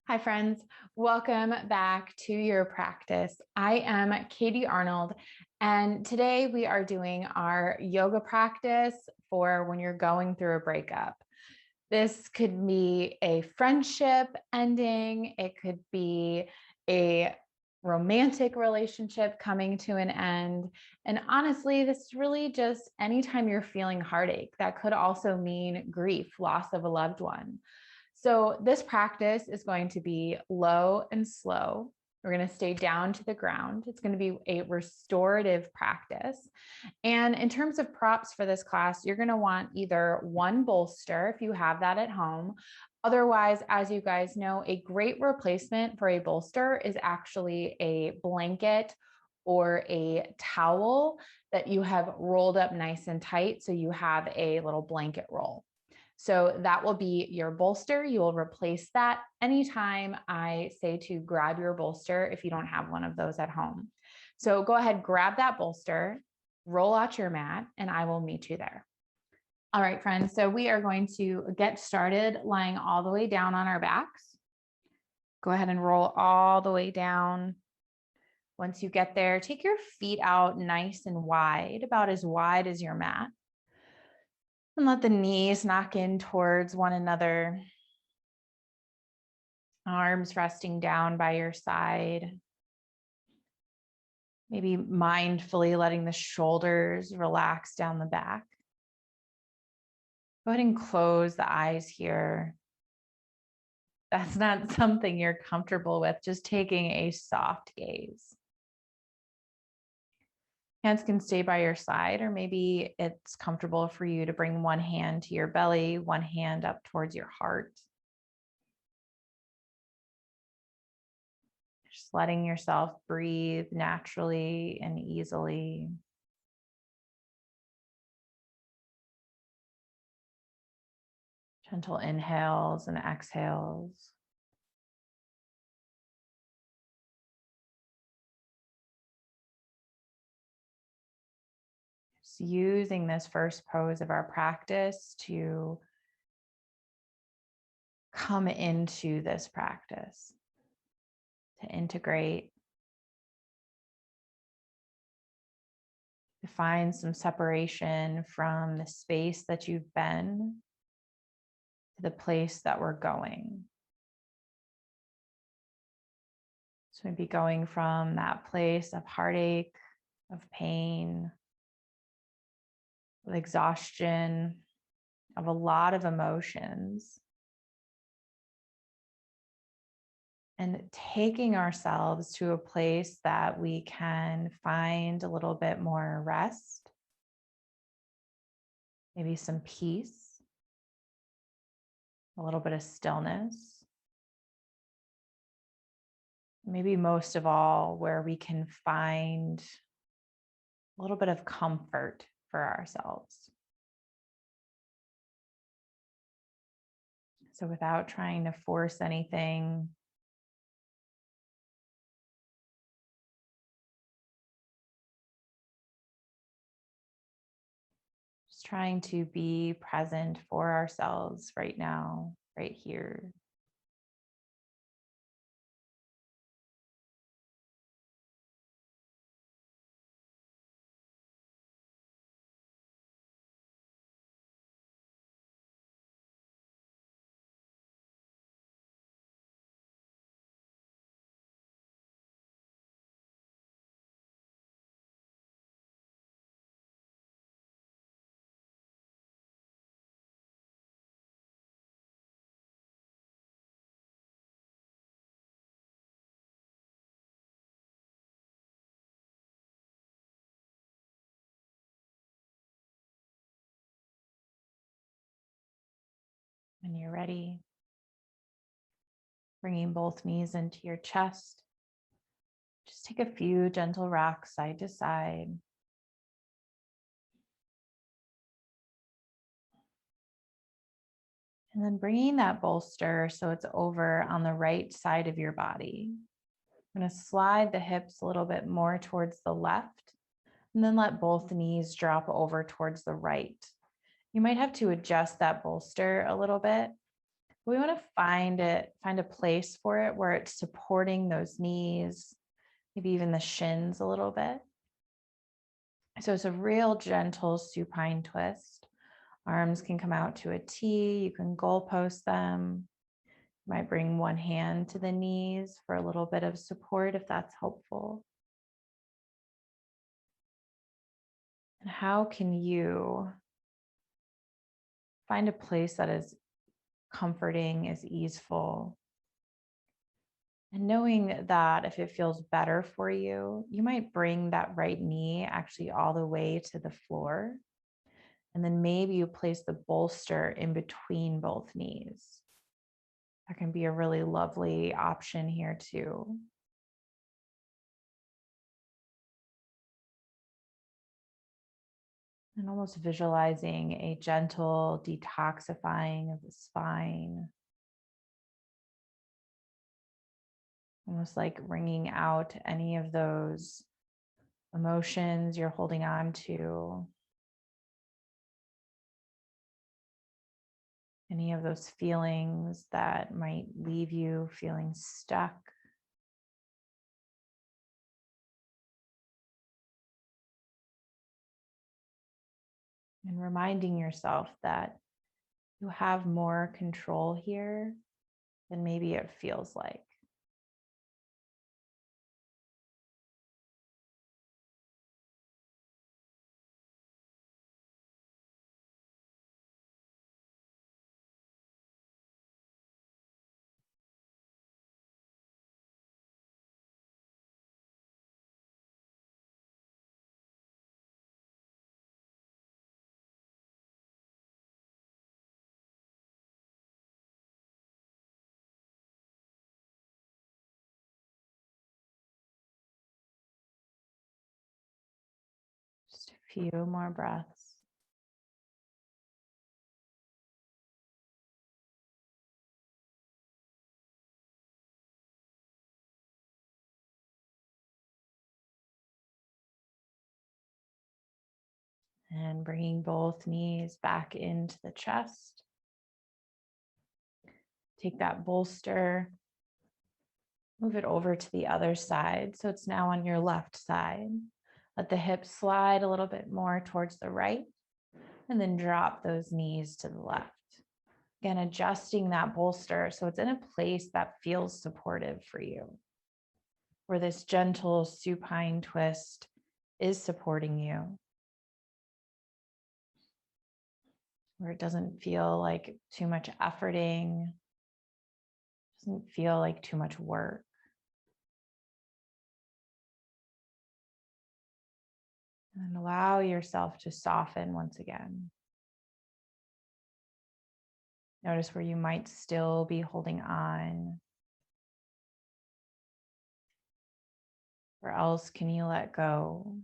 Hi, friends. Welcome back to your practice. I am Katie Arnold, and today we are doing our yoga practice for when you're going through a breakup. This could be a friendship ending, it could be a romantic relationship coming to an end. And honestly, this is really just anytime you're feeling heartache. That could also mean grief, loss of a loved one. So this practice is going to be low and slow. We're going to stay down to the ground. It's going to be a restorative practice. And in terms of props for this class, you're going to want either one bolster if you have that at home. Otherwise, as you guys know, a great replacement for a bolster is actually a blanket or a towel that you have rolled up nice and tight. So you have a little blanket roll. So that will be your bolster. You will replace that anytime I say to grab your bolster if you don't have one of those at home. So go ahead, grab that bolster, roll out your mat, and I will meet you there. All right, friends. So we are going to get started lying all the way down on our backs. Go ahead and roll all the way down. Once you get there, take your feet out nice and wide, about as wide as your mat. And let the knees knock in towards one another. Arms resting down by your side. Maybe mindfully letting the shoulders relax down the back. Go ahead and close the eyes here. That's not something you're comfortable with, just taking a soft gaze. Hands can stay by your side, or maybe it's comfortable for you to bring one hand to your belly, one hand up towards your heart. Just letting yourself breathe naturally and easily. Gentle inhales and exhales. Just using this first pose of our practice to come into this practice, to integrate, to find some separation from the space that you've been to the place that we're going. So maybe going from that place of heartache, of pain, of exhaustion, of a lot of emotions, and taking ourselves to a place that we can find a little bit more rest, maybe some peace, a little bit of stillness. Maybe most of all, where we can find a little bit of comfort for ourselves. So without trying to force anything, just trying to be present for ourselves right now, right here. When you're ready, bringing both knees into your chest. Just take a few gentle rocks side to side. And then bringing that bolster so it's over on the right side of your body. I'm going to slide the hips a little bit more towards the left, and then let both knees drop over towards the right. You might have to adjust that bolster a little bit. We want to find a place for it where it's supporting those knees, maybe even the shins a little bit. So it's a real gentle supine twist. Arms can come out to a T. You can goalpost them. You might bring one hand to the knees for a little bit of support if that's helpful. And how can you find a place that is comforting, is easeful? And knowing that if it feels better for you, you might bring that right knee actually all the way to the floor. And then maybe you place the bolster in between both knees. That can be a really lovely option here too. And almost visualizing a gentle detoxifying of the spine, almost like wringing out any of those emotions you're holding on to, any of those feelings that might leave you feeling stuck. And reminding yourself that you have more control here than maybe it feels like. Just a few more breaths. And bringing both knees back into the chest. Take that bolster, move it over to the other side. So it's now on your left side. Let the hips slide a little bit more towards the right, and then drop those knees to the left. Again, adjusting that bolster so it's in a place that feels supportive for you, where this gentle supine twist is supporting you, where it doesn't feel like too much efforting, doesn't feel like too much work. And allow yourself to soften once again. Notice where you might still be holding on. Where else can you let go?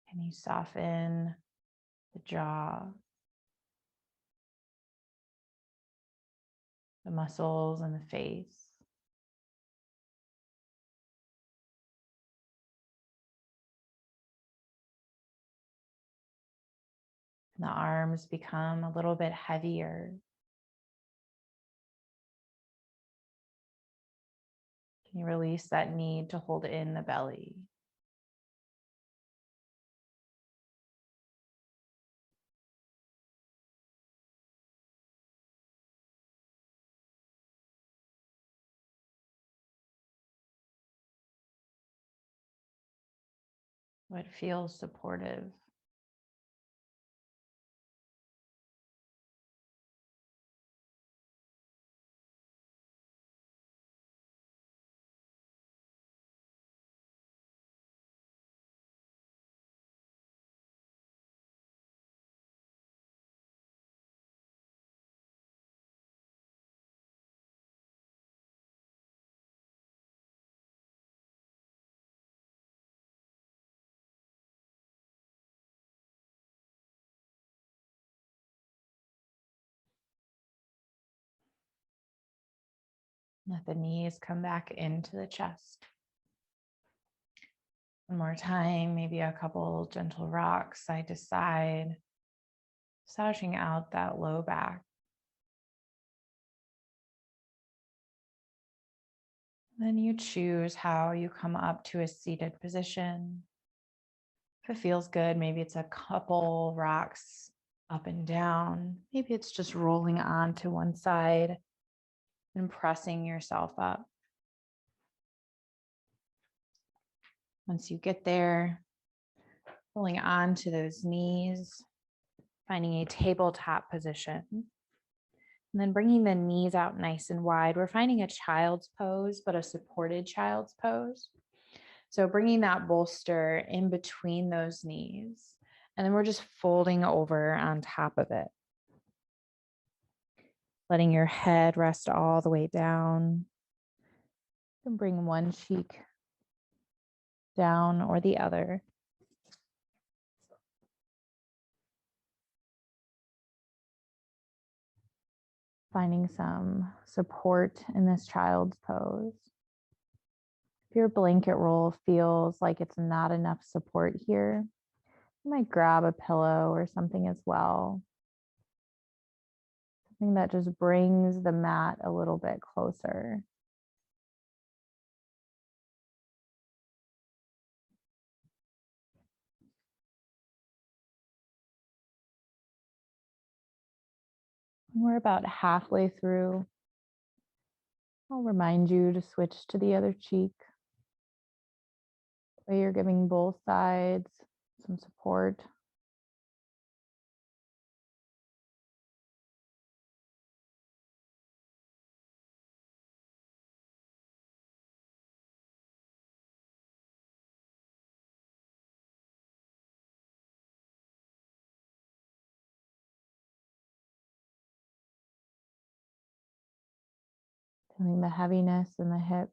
Can you soften the jaw, the muscles in the face? And the arms become a little bit heavier. Can you release that need to hold in the belly? What feels supportive? Let the knees come back into the chest. One more time, maybe a couple gentle rocks side to side, massaging out that low back. Then you choose how you come up to a seated position. If it feels good, maybe it's a couple rocks up and down. Maybe it's just rolling on to one side and pressing yourself up. Once you get there, rolling on to those knees, finding a tabletop position. And then bringing the knees out nice and wide. We're finding a child's pose, but a supported child's pose. So bringing that bolster in between those knees. And then we're just folding over on top of it. Letting your head rest all the way down. And bring one cheek down or the other. Finding some support in this child's pose. If your blanket roll feels like it's not enough support here, you might grab a pillow or something as well. Something that just brings the mat a little bit closer. We're about halfway through. I'll remind you to switch to the other cheek. That way you're giving both sides some support. Feeling the heaviness in the hips.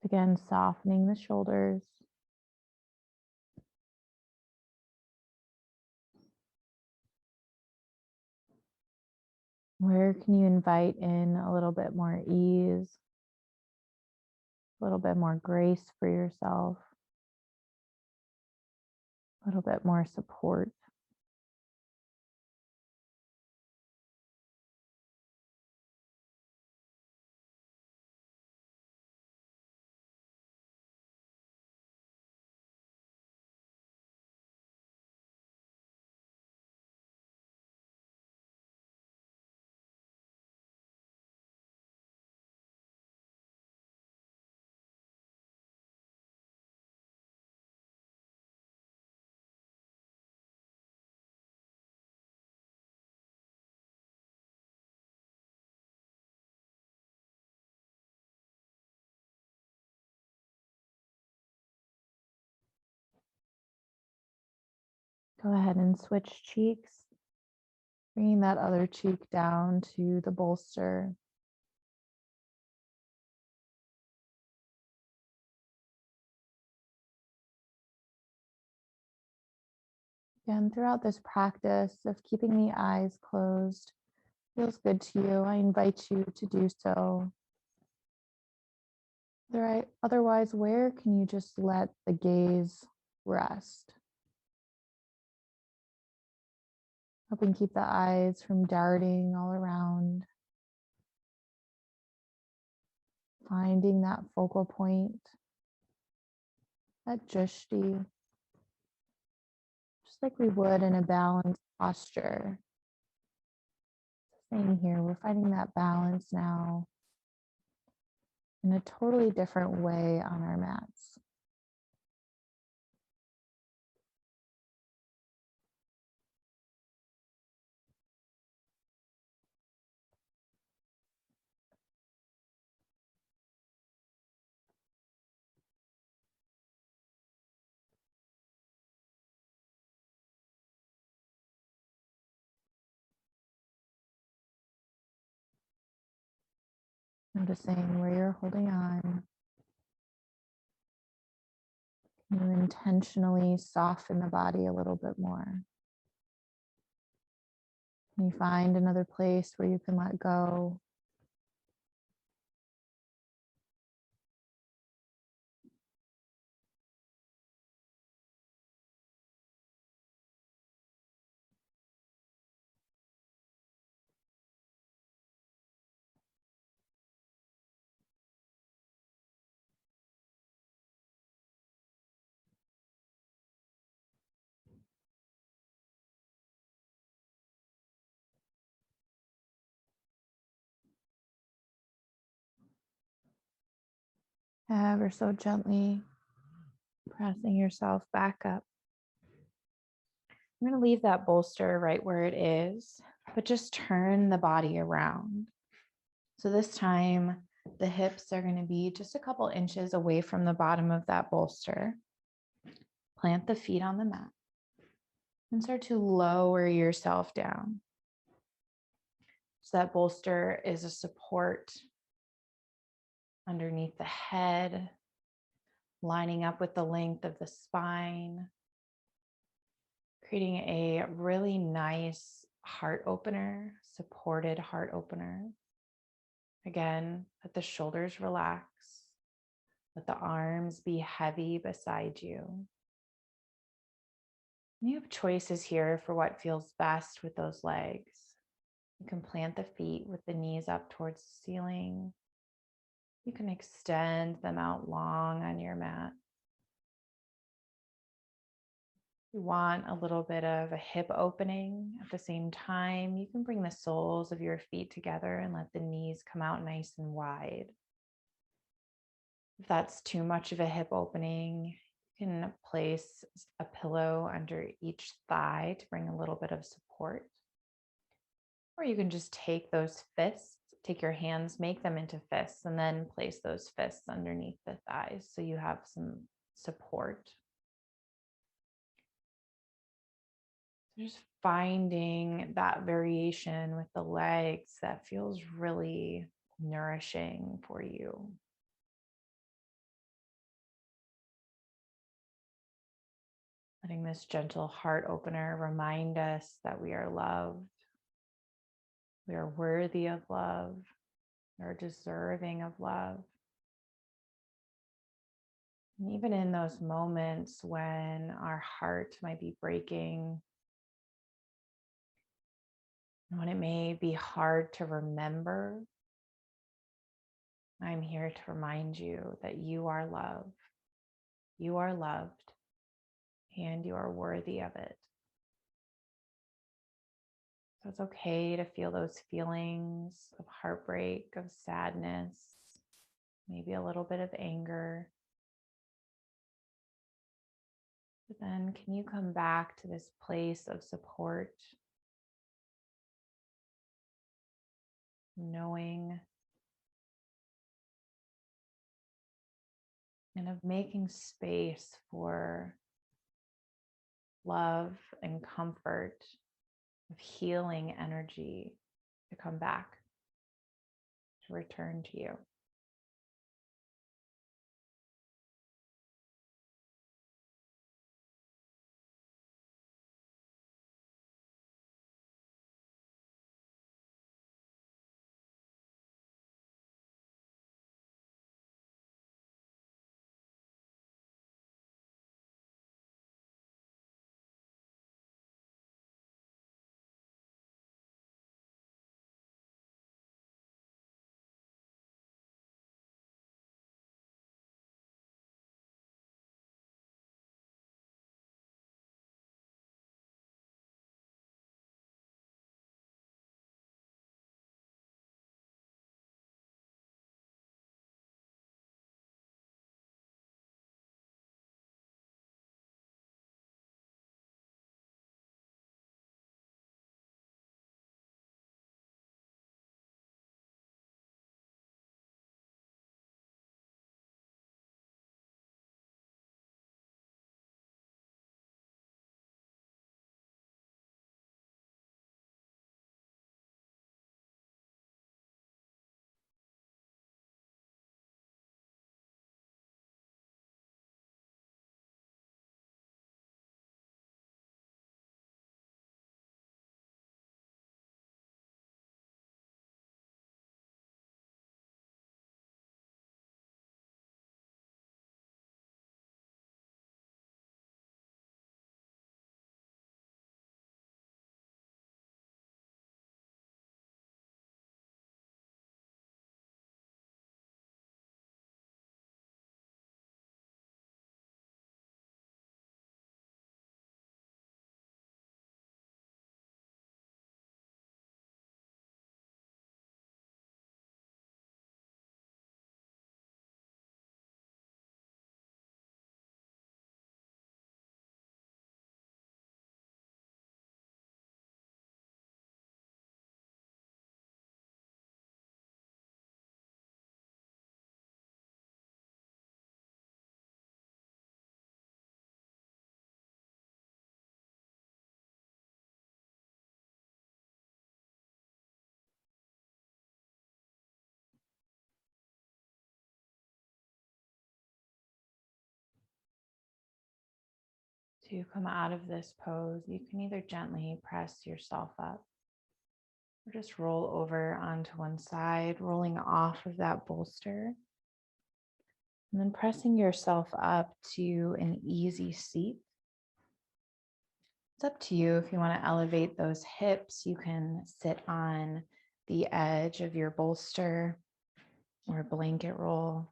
Again, softening the shoulders. Where can you invite in a little bit more ease, a little bit more grace for yourself, a little bit more support? Go ahead and switch cheeks, bringing that other cheek down to the bolster. Again, throughout this practice of keeping the eyes closed feels good to you, I invite you to do so. Otherwise, where can you just let the gaze rest? Helping keep the eyes from darting all around. Finding that focal point, that drishti, just like we would in a balanced posture. Same here, we're finding that balance now in a totally different way on our mats. Noticing where you're holding on. You intentionally soften the body a little bit more. Can you find another place where you can let go? Ever so gently pressing yourself back up. I'm going to leave that bolster right where it is, but just turn the body around. So this time, the hips are going to be just a couple inches away from the bottom of that bolster. Plant the feet on the mat and start to lower yourself down. So that bolster is a support underneath the head, lining up with the length of the spine, creating a really nice heart opener, supported heart opener. Again, let the shoulders relax. Let the arms be heavy beside you. You have choices here for what feels best with those legs. You can plant the feet with the knees up towards the ceiling. You can extend them out long on your mat. You want a little bit of a hip opening at the same time. You can bring the soles of your feet together and let the knees come out nice and wide. If that's too much of a hip opening, you can place a pillow under each thigh to bring a little bit of support. Or you can just take those fists, take your hands, make them into fists, and then place those fists underneath the thighs so you have some support. Just finding that variation with the legs that feels really nourishing for you. Letting this gentle heart opener remind us that we are loved, we are worthy of love, we are deserving of love. And even in those moments when our heart might be breaking, when it may be hard to remember, I'm here to remind you that you are loved, and you are worthy of it. So it's okay to feel those feelings of heartbreak, of sadness, maybe a little bit of anger. But then can you come back to this place of support, knowing and of making space for love and comfort, of healing energy to come back, to return to you. To come out of this pose, you can either gently press yourself up or just roll over onto one side, rolling off of that bolster, and then pressing yourself up to an easy seat. It's up to you if you want to elevate those hips. You can sit on the edge of your bolster or blanket roll.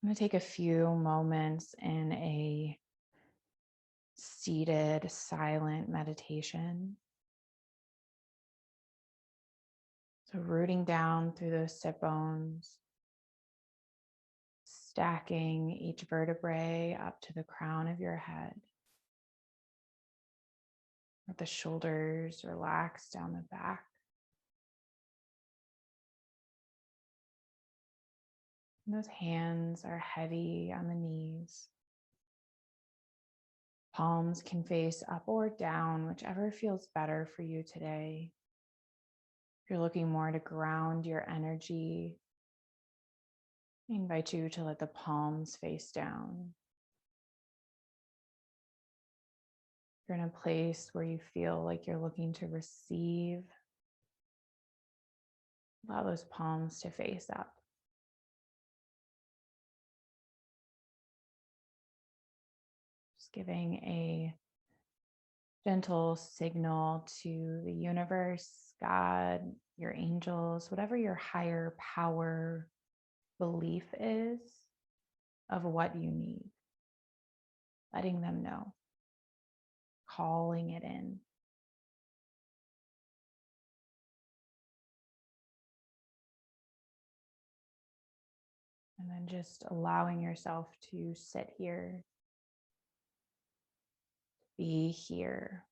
I'm going to take a few moments in a seated, silent meditation. So rooting down through those sit bones, stacking each vertebrae up to the crown of your head. Let the shoulders relax down the back. And those hands are heavy on the knees. Palms can face up or down, whichever feels better for you today. If you're looking more to ground your energy, I invite you to let the palms face down. If you're in a place where you feel like you're looking to receive, allow those palms to face up. Just giving a gentle signal to the universe, God, your angels, whatever your higher power belief is of what you need. Letting them know, calling it in. And then just allowing yourself to sit here, be here.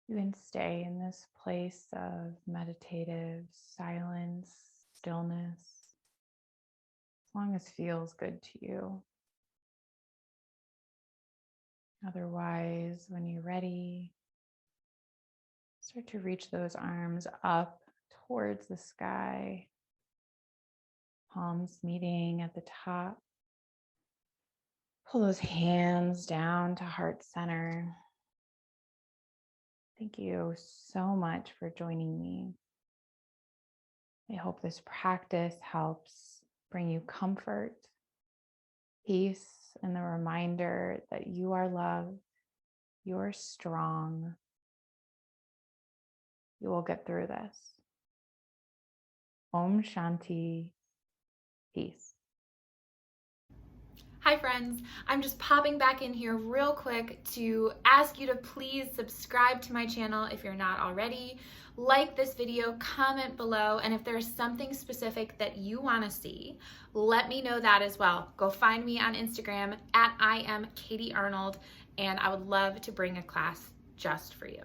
You can stay in this place of meditative silence, stillness, as long as feels good to you. Otherwise, when you're ready, start to reach those arms up towards the sky, palms meeting at the top. Pull those hands down to heart center. Thank you so much for joining me. I hope this practice helps bring you comfort, peace, and the reminder that you are loved, you're strong. You will get through this. Om Shanti. Peace. Hi friends, I'm just popping back in here real quick to ask you to please subscribe to my channel if you're not already, like this video, comment below, and if there's something specific that you want to see, let me know that as well. Go find me on Instagram at I am Katie Arnold, and I would love to bring a class just for you.